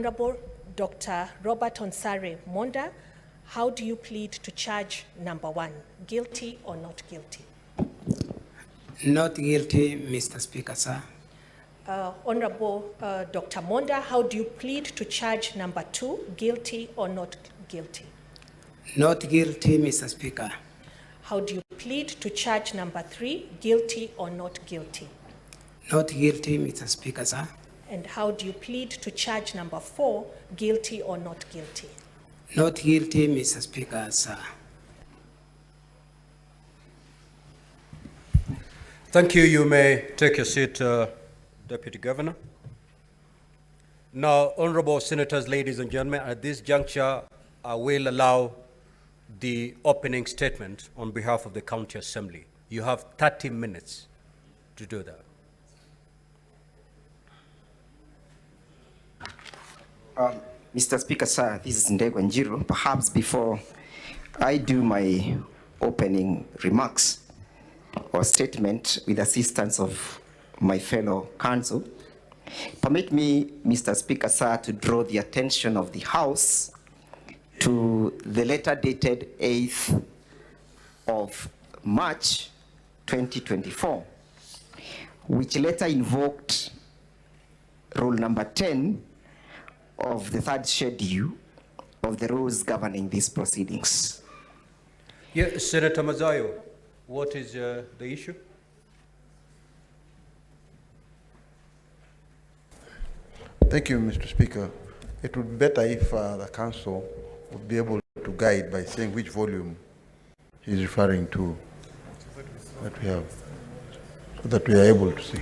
Honorable Dr. Robert Hon Monda, how do you plead to charge number 1? Guilty or not guilty? Not guilty, Mr. Speaker, sir. Honorable Dr. Monda, how do you plead to charge number 2? Guilty or not guilty? Not guilty, Mr. Speaker. How do you plead to charge number 3? Guilty or not guilty? Not guilty, Mr. Speaker, sir. And how do you plead to charge number 4? Guilty or not guilty? Not guilty, Mr. Speaker, sir. Thank you. You may take your seat, Deputy Governor. Now, honorable senators, ladies and gentlemen, at this juncture, I will allow the opening statement on behalf of the County Assembly. You have 30 minutes to do that. Mr. Speaker, sir, this is Ndegwa Njiru. Perhaps before I do my opening remarks or statement with assistance of my fellow counsel, permit me, Mr. Speaker, sir, to draw the attention of the House to the letter dated 8th of March 2024, which letter invoked rule number 10 of the 3rd schedule of the rules governing these proceedings. Yeah, Senator Mazayo, what is the issue? Thank you, Mr. Speaker. It would be better if the Council would be able to guide by saying which volume he's referring to that we have, so that we are able to see.